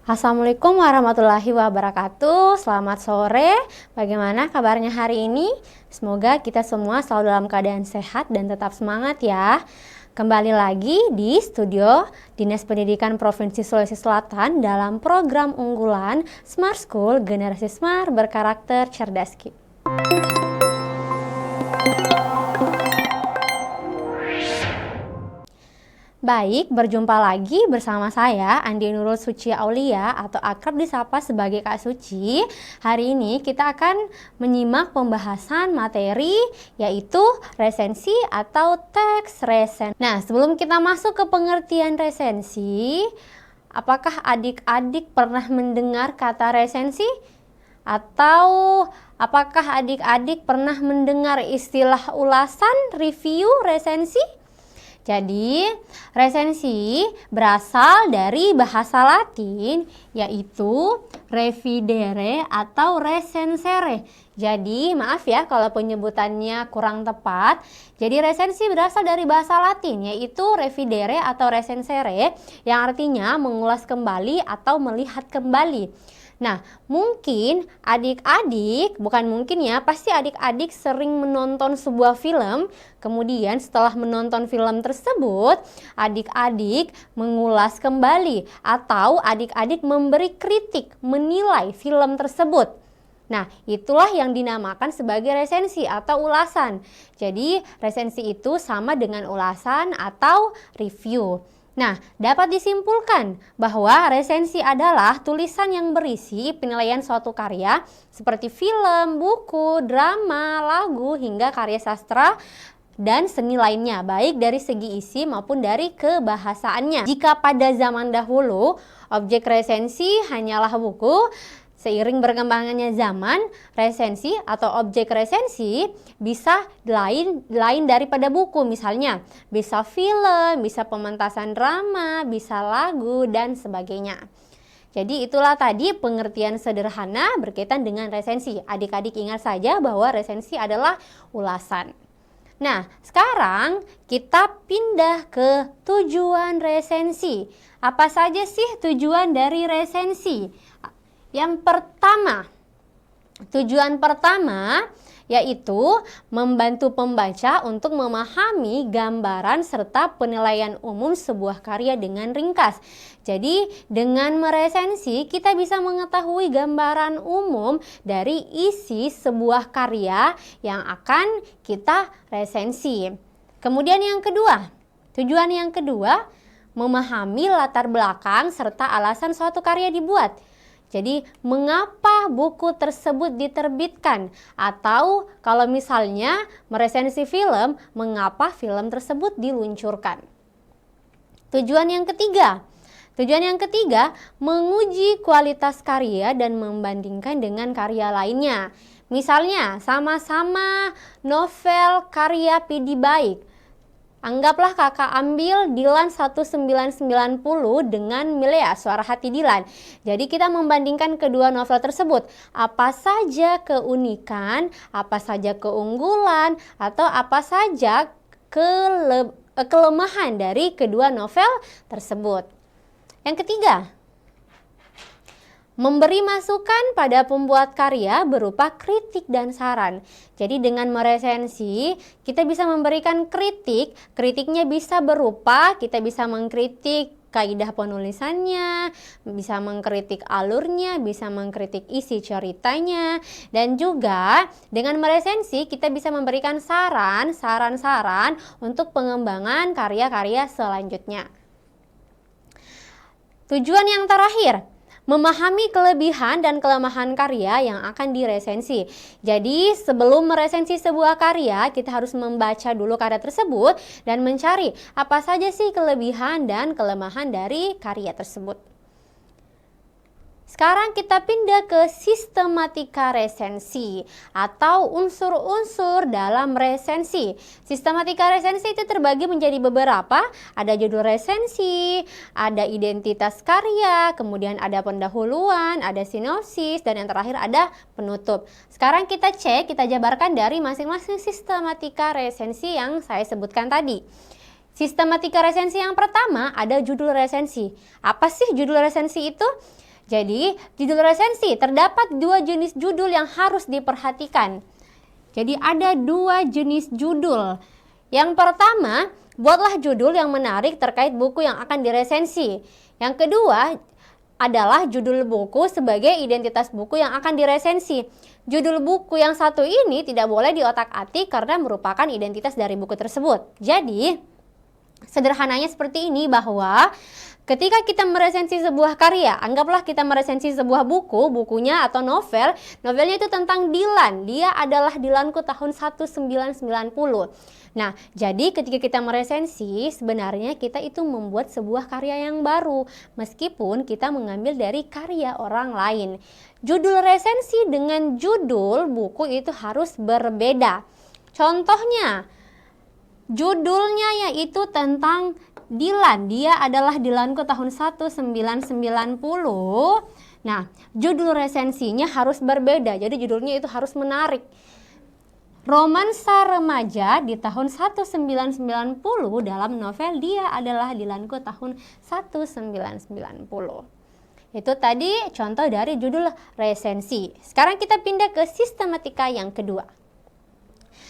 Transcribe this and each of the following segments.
Assalamualaikum warahmatullahi wabarakatuh. Selamat sore. Bagaimana kabarnya hari ini? Semoga kita semua selalu dalam keadaan sehat dan tetap semangat ya. Kembali lagi di studio Dinas Pendidikan Provinsi Sulawesi Selatan dalam program unggulan Smart School Generasi Smart Berkarakter Cerdas. Baik, berjumpa lagi bersama saya Andi Nurul Suci Aulia atau akrab disapa sebagai Kak Suci. Hari ini kita akan menyimak pembahasan materi yaitu resensi atau teks resen. Nah, sebelum kita masuk ke pengertian resensi, apakah adik-adik pernah mendengar kata resensi? Atau apakah adik-adik pernah mendengar istilah ulasan, review, resensi? Jadi, resensi berasal dari bahasa Latin yaitu revidere atau recensere. Jadi, maaf ya kalau penyebutannya kurang tepat. Jadi, resensi berasal dari bahasa Latin yaitu revidere atau recensere yang artinya mengulas kembali atau melihat kembali. Nah, mungkin adik-adik, bukan mungkin ya, pasti adik-adik sering menonton sebuah film, kemudian setelah menonton film tersebut, adik-adik mengulas kembali atau adik-adik memberi kritik, menilai film tersebut. Nah, itulah yang dinamakan sebagai resensi atau ulasan. Jadi, resensi itu sama dengan ulasan atau review. Nah, dapat disimpulkan bahwa resensi adalah tulisan yang berisi penilaian suatu karya seperti film, buku, drama, lagu, hingga karya sastra dan seni lainnya, baik dari segi isi maupun dari kebahasaannya. Jika pada zaman dahulu objek resensi hanyalah buku, seiring berkembangannya zaman, resensi atau objek resensi bisa lain daripada buku. Misalnya, bisa film, bisa pementasan drama, bisa lagu, dan sebagainya. Jadi itulah tadi pengertian sederhana berkaitan dengan resensi. Adik-adik ingat saja bahwa resensi adalah ulasan. Nah, sekarang kita pindah ke tujuan resensi. Apa saja sih tujuan dari resensi? Yang pertama, tujuan pertama yaitu membantu pembaca untuk memahami gambaran serta penilaian umum sebuah karya dengan ringkas. Jadi, dengan meresensi kita bisa mengetahui gambaran umum dari isi sebuah karya yang akan kita resensi. Kemudian yang kedua, tujuan yang kedua, memahami latar belakang serta alasan suatu karya dibuat. Jadi, mengapa buku tersebut diterbitkan? Atau kalau misalnya meresensi film, mengapa film tersebut diluncurkan? Tujuan yang ketiga, menguji kualitas karya dan membandingkan dengan karya lainnya. Misalnya, sama-sama novel karya Pidi Baik. Anggaplah kakak ambil Dilan 1990 dengan Milea, Suara Hati Dilan. Jadi kita membandingkan kedua novel tersebut. Apa saja keunikan, apa saja keunggulan, atau apa saja kelemahan dari kedua novel tersebut. Yang ketiga, memberi masukan pada pembuat karya berupa kritik dan saran. Jadi dengan meresensi, kita bisa memberikan kritik. Kritiknya bisa berupa, kita bisa mengkritik kaidah penulisannya, bisa mengkritik alurnya, bisa mengkritik isi ceritanya. Dan juga dengan meresensi, kita bisa memberikan saran-saran untuk pengembangan karya-karya selanjutnya. Tujuan yang terakhir, memahami kelebihan dan kelemahan karya yang akan diresensi. Jadi sebelum meresensi sebuah karya, kita harus membaca dulu karya tersebut dan mencari apa saja sih kelebihan dan kelemahan dari karya tersebut. Sekarang kita pindah ke sistematika resensi atau unsur-unsur dalam resensi. Sistematika resensi itu terbagi menjadi beberapa. Ada judul resensi, ada identitas karya, kemudian ada pendahuluan, ada sinopsis, dan yang terakhir ada penutup. Sekarang kita cek, kita jabarkan dari masing-masing sistematika resensi yang saya sebutkan tadi. Sistematika resensi yang pertama ada judul resensi. Apa sih judul resensi itu? Jadi, judul resensi terdapat dua jenis judul yang harus diperhatikan. Jadi, ada dua jenis judul. Yang pertama, buatlah judul yang menarik terkait buku yang akan diresensi. Yang kedua adalah judul buku sebagai identitas buku yang akan diresensi. Judul buku yang satu ini tidak boleh diotak-atik karena merupakan identitas dari buku tersebut. Jadi, sederhananya seperti ini, bahwa ketika kita meresensi sebuah karya, anggaplah kita meresensi sebuah buku, bukunya atau novelnya itu tentang Dilan. Dia adalah Dilanku tahun 1990. Nah, jadi ketika kita meresensi, sebenarnya kita itu membuat sebuah karya yang baru, meskipun kita mengambil dari karya orang lain. Judul resensi dengan judul buku itu harus berbeda. Contohnya, judulnya yaitu tentang Dilan, dia adalah Dilanku tahun 1990. Nah, judul resensinya harus berbeda, jadi judulnya itu harus menarik. Romansa remaja di tahun 1990 dalam novel Dia Adalah Dilanku tahun 1990. Itu tadi contoh dari judul resensi. Sekarang kita pindah ke sistematika yang kedua.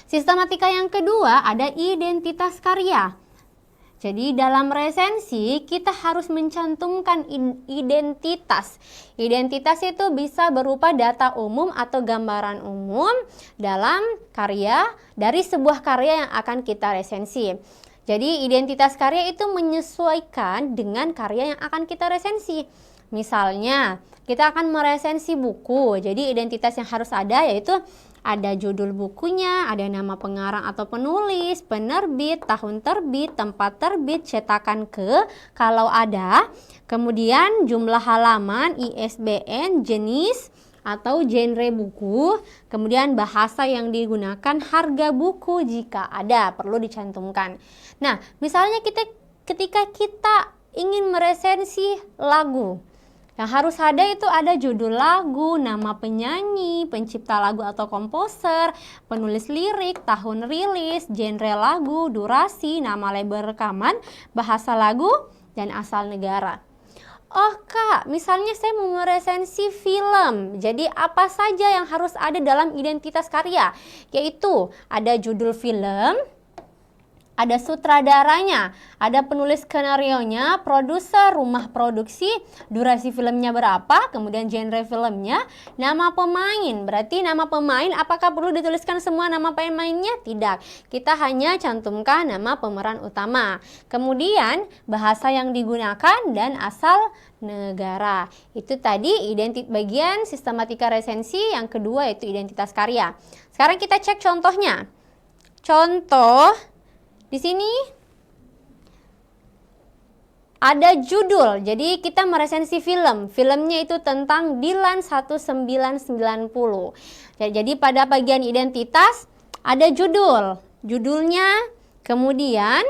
Sistematika yang kedua ada identitas karya. Jadi dalam resensi kita harus mencantumkan identitas. Identitas itu bisa berupa data umum atau gambaran umum dalam karya, dari sebuah karya yang akan kita resensi. Jadi identitas karya itu menyesuaikan dengan karya yang akan kita resensi. Misalnya kita akan meresensi buku, jadi identitas yang harus ada yaitu ada judul bukunya, ada nama pengarang atau penulis, penerbit, tahun terbit, tempat terbit, cetakan ke kalau ada, kemudian jumlah halaman, ISBN, jenis atau genre buku, kemudian bahasa yang digunakan, harga buku jika ada, perlu dicantumkan. Nah, misalnya ketika kita ingin meresensi lagu, yang harus ada itu ada judul lagu, nama penyanyi, pencipta lagu atau komposer, penulis lirik, tahun rilis, genre lagu, durasi, nama label rekaman, bahasa lagu, dan asal negara. Oh Kak, misalnya saya mau meresensi film, jadi apa saja yang harus ada dalam identitas karya? Yaitu ada judul film, ada sutradaranya, ada penulis skenarionya, produser, rumah produksi, durasi filmnya berapa, kemudian genre filmnya, nama pemain. Berarti nama pemain apakah perlu dituliskan semua nama pemainnya? Tidak. Kita hanya cantumkan nama pemeran utama. Kemudian bahasa yang digunakan dan asal negara. Itu tadi bagian sistematika resensi yang kedua yaitu identitas karya. Sekarang kita cek contohnya. Contoh di sini ada judul, jadi kita meresensi film. Filmnya itu tentang Dilan 1990. Jadi pada bagian identitas ada judulnya, kemudian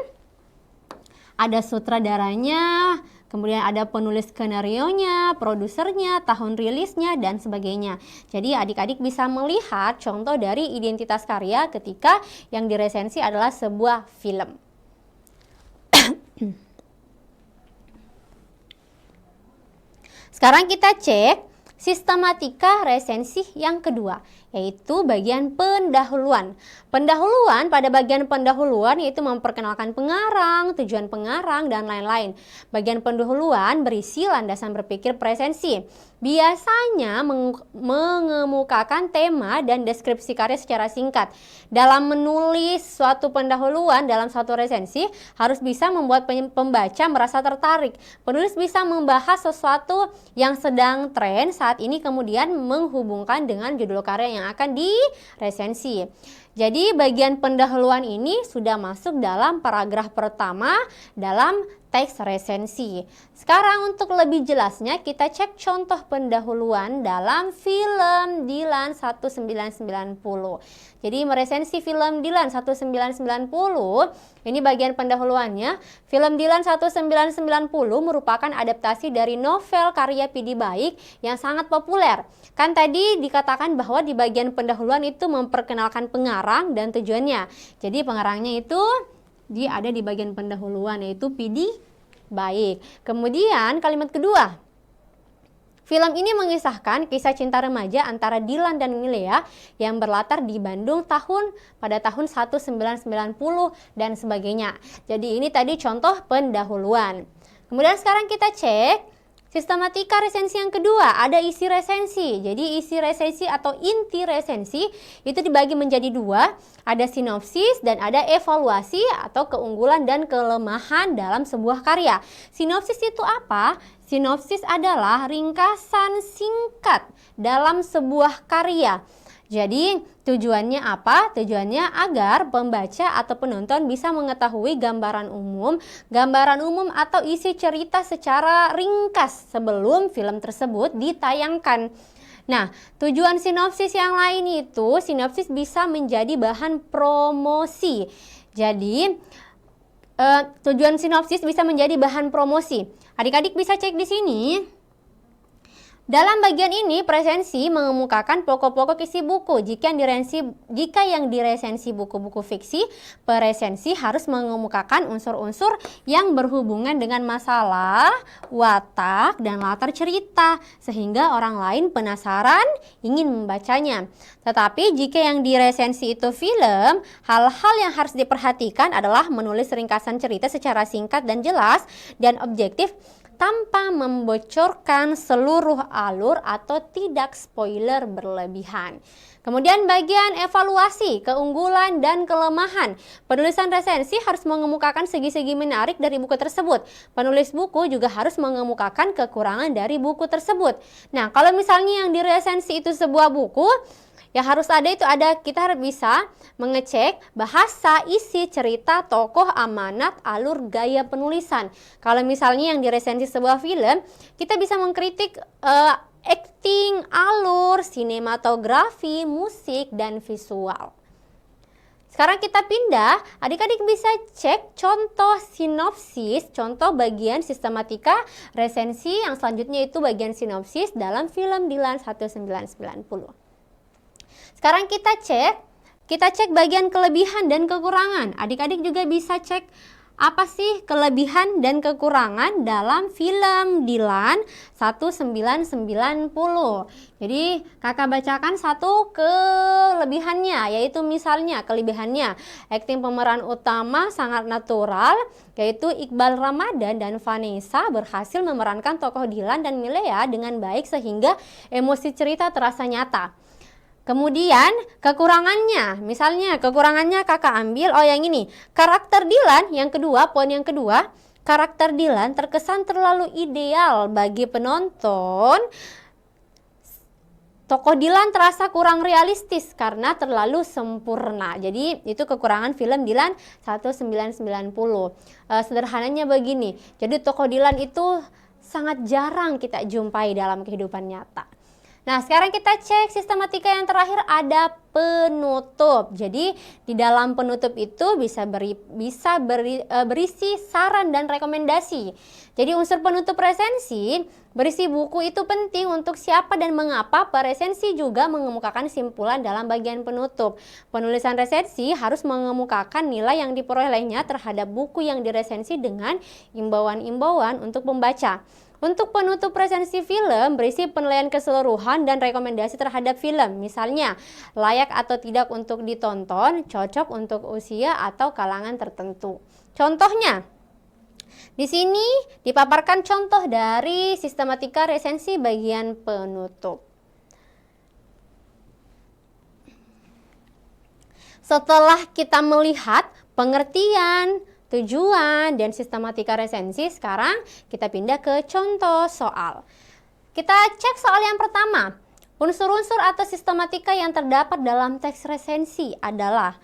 ada sutradaranya, kemudian ada penulis skenarionya, produsernya, tahun rilisnya, dan sebagainya. Jadi adik-adik bisa melihat contoh dari identitas karya ketika yang diresensi adalah sebuah film. Sekarang kita cek sistematika resensi yang kedua, yaitu bagian pendahuluan. Pendahuluan, pada bagian pendahuluan yaitu memperkenalkan pengarang, tujuan pengarang, dan lain-lain. Bagian pendahuluan berisi landasan berpikir presensi. Biasanya mengemukakan tema dan deskripsi karya secara singkat. Dalam menulis suatu pendahuluan dalam suatu resensi, harus bisa membuat pembaca merasa tertarik. Penulis bisa membahas sesuatu yang sedang tren saat ini, kemudian menghubungkan dengan judul karya yang akan diresensi. Jadi bagian pendahuluan ini sudah masuk dalam paragraf pertama dalam teks resensi. Sekarang untuk lebih jelasnya kita cek contoh pendahuluan dalam film Dilan 1990. Jadi meresensi film Dilan 1990, ini bagian pendahuluannya. Film Dilan 1990 merupakan adaptasi dari novel karya Pidi Baik yang sangat populer. Kan tadi dikatakan bahwa di bagian pendahuluan itu memperkenalkan pengarang dan tujuannya. Jadi pengarangnya itu dia ada di bagian pendahuluan yaitu Pidi Baik. Kemudian kalimat kedua, Film ini mengisahkan kisah cinta remaja antara Dylan dan Milea yang berlatar di Bandung pada tahun 1990 dan sebagainya. Jadi ini tadi contoh pendahuluan. Kemudian sekarang kita cek sistematika resensi yang kedua, ada isi resensi. Jadi isi resensi atau inti resensi itu dibagi menjadi dua, ada sinopsis dan ada evaluasi atau keunggulan dan kelemahan dalam sebuah karya. Sinopsis itu apa? Sinopsis adalah ringkasan singkat dalam sebuah karya. Jadi tujuannya apa? Tujuannya agar pembaca atau penonton bisa mengetahui gambaran umum atau isi cerita secara ringkas sebelum film tersebut ditayangkan. Nah, tujuan sinopsis yang lain itu, sinopsis bisa menjadi bahan promosi. Jadi, tujuan sinopsis bisa menjadi bahan promosi. Adik-adik bisa cek di sini. Dalam bagian ini, presensi mengemukakan pokok-pokok isi buku. Jika yang diresensi buku-buku fiksi, presensi harus mengemukakan unsur-unsur yang berhubungan dengan masalah, watak, dan latar cerita, sehingga orang lain penasaran ingin membacanya. Tetapi jika yang diresensi itu film, hal-hal yang harus diperhatikan adalah menulis ringkasan cerita secara singkat dan jelas dan objektif, tanpa membocorkan seluruh alur atau tidak spoiler berlebihan. Kemudian bagian evaluasi, keunggulan dan kelemahan. Penulisan resensi harus mengemukakan segi-segi menarik dari buku tersebut. Penulis buku juga harus mengemukakan kekurangan dari buku tersebut. Nah, kalau misalnya yang diresensi itu sebuah buku, yang harus ada itu kita bisa mengecek bahasa, isi, cerita, tokoh, amanat, alur, gaya penulisan. Kalau misalnya yang diresensi sebuah film, kita bisa mengkritik acting, alur, sinematografi, musik, dan visual. Sekarang kita pindah, adik-adik bisa cek contoh sinopsis, contoh bagian sistematika resensi yang selanjutnya itu bagian sinopsis dalam film Dylan 1990. Sekarang kita cek bagian kelebihan dan kekurangan. Adik-adik juga bisa cek apa sih kelebihan dan kekurangan dalam film Dylan 1990. Jadi kakak bacakan satu kelebihannya, yaitu misalnya kelebihannya akting pemeran utama sangat natural, yaitu Iqbal Ramadan dan Vanessa berhasil memerankan tokoh Dylan dan Milea dengan baik sehingga emosi cerita terasa nyata. Kemudian kekurangannya, misalnya kekurangannya kakak ambil, yang ini, karakter Dylan yang kedua, poin yang kedua, karakter Dylan terkesan terlalu ideal bagi penonton. Tokoh Dylan terasa kurang realistis karena terlalu sempurna. Jadi itu kekurangan film Dylan 1990. Sederhananya begini, jadi tokoh Dylan itu sangat jarang kita jumpai dalam kehidupan nyata. Nah, sekarang kita cek sistematika yang terakhir, ada penutup. Jadi di dalam penutup itu bisa berisi saran dan rekomendasi. Jadi unsur penutup resensi berisi buku itu penting untuk siapa dan mengapa. Peresensi juga mengemukakan simpulan dalam bagian penutup. Penulisan resensi harus mengemukakan nilai yang diperolehnya terhadap buku yang diresensi dengan imbauan-imbauan untuk pembaca. Untuk penutup resensi film berisi penilaian keseluruhan dan rekomendasi terhadap film. Misalnya, layak atau tidak untuk ditonton, cocok untuk usia atau kalangan tertentu. Contohnya, di sini dipaparkan contoh dari sistematika resensi bagian penutup. Setelah kita melihat pengertian, tujuan, dan sistematika resensi, sekarang kita pindah ke contoh soal. Kita cek soal yang pertama. Unsur-unsur atau sistematika yang terdapat dalam teks resensi adalah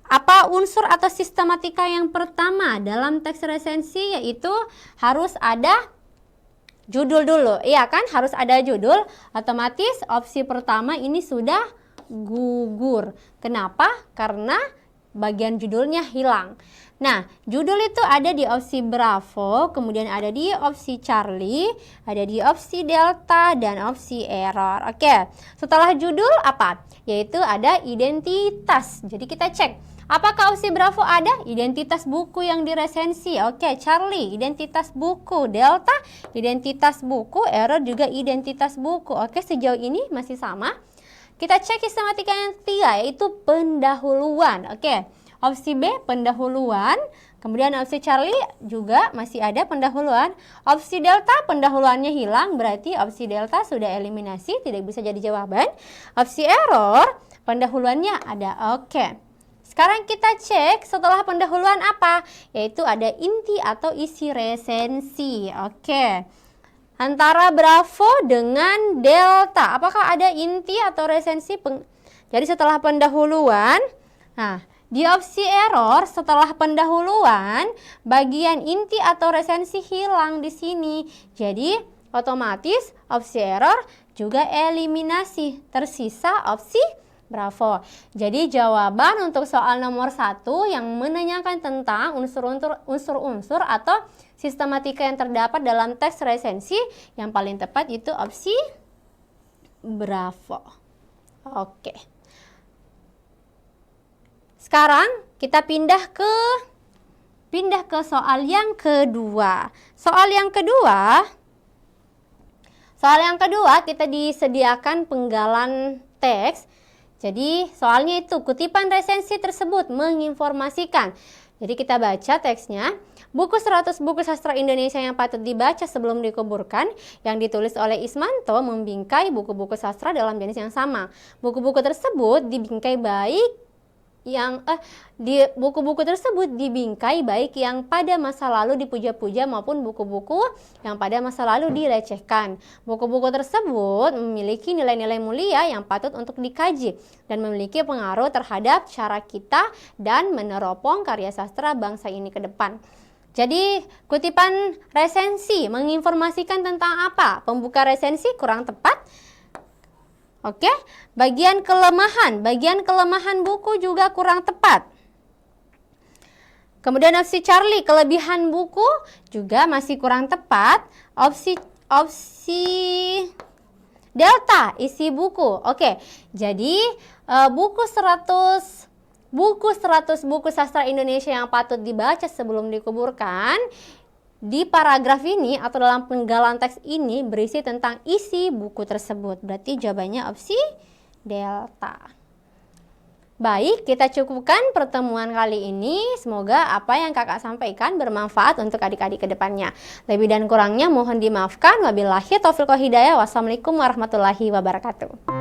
apa? Unsur atau sistematika yang pertama dalam teks resensi yaitu harus ada judul dulu. Iya kan? Harus ada judul. Otomatis opsi pertama ini sudah gugur. Kenapa? Karena bagian judulnya hilang. Nah, judul itu ada di opsi Bravo, kemudian ada di opsi Charlie, ada di opsi Delta, dan opsi Error. Oke, setelah judul apa? Yaitu ada identitas. Jadi kita cek Apakah opsi Bravo ada? Identitas buku yang diresensi. Oke, Charlie, identitas buku. Delta, identitas buku. Error juga identitas buku. Oke, sejauh ini masih sama. Kita cek sistematika yang ketiga, yaitu pendahuluan. Oke, opsi B, pendahuluan. Kemudian opsi Charlie juga masih ada pendahuluan. Opsi Delta, pendahuluannya hilang. Berarti opsi Delta sudah eliminasi, tidak bisa jadi jawaban. Opsi error, pendahuluannya ada. Oke. Sekarang kita cek setelah pendahuluan apa? Yaitu ada inti atau isi resensi. Oke. Antara Bravo dengan Delta. Apakah ada inti atau resensi? Jadi setelah pendahuluan, nah, di opsi error setelah pendahuluan, bagian inti atau resensi hilang di sini. Jadi otomatis opsi error juga eliminasi. Tersisa opsi Bravo. Jadi jawaban untuk soal nomor 1 yang menanyakan tentang unsur-unsur atau sistematika yang terdapat dalam teks resensi, yang paling tepat itu opsi Bravo. Oke. Sekarang kita pindah ke soal yang kedua. Soal yang kedua kita disediakan penggalan teks. Jadi soalnya itu kutipan resensi tersebut menginformasikan. Jadi kita baca teksnya. Buku 100 buku sastra Indonesia yang patut dibaca sebelum dikuburkan yang ditulis oleh Ismanto membingkai buku-buku sastra dalam jenis yang sama. Buku-buku tersebut dibingkai baik buku-buku tersebut dibingkai baik yang pada masa lalu dipuja-puja maupun buku-buku yang pada masa lalu dilecehkan. Buku-buku tersebut memiliki nilai-nilai mulia yang patut untuk dikaji dan memiliki pengaruh terhadap cara kita dan meneropong karya sastra bangsa ini ke depan. Jadi kutipan resensi menginformasikan tentang apa? Pembuka resensi kurang tepat. Oke, bagian kelemahan buku juga kurang tepat. Kemudian opsi Charlie, kelebihan buku juga masih kurang tepat. Opsi Delta, isi buku. Oke, jadi buku 100 buku sastra Indonesia yang patut dibaca sebelum dikuburkan. Di paragraf ini atau dalam penggalan teks ini berisi tentang isi buku tersebut. Berarti jawabannya opsi Delta. Baik, kita cukupkan pertemuan kali ini. Semoga apa yang kakak sampaikan bermanfaat untuk adik-adik ke depannya. Lebih dan kurangnya mohon dimaafkan. Wabillahi taufiq wal hidayah. Wassalamualaikum warahmatullahi wabarakatuh.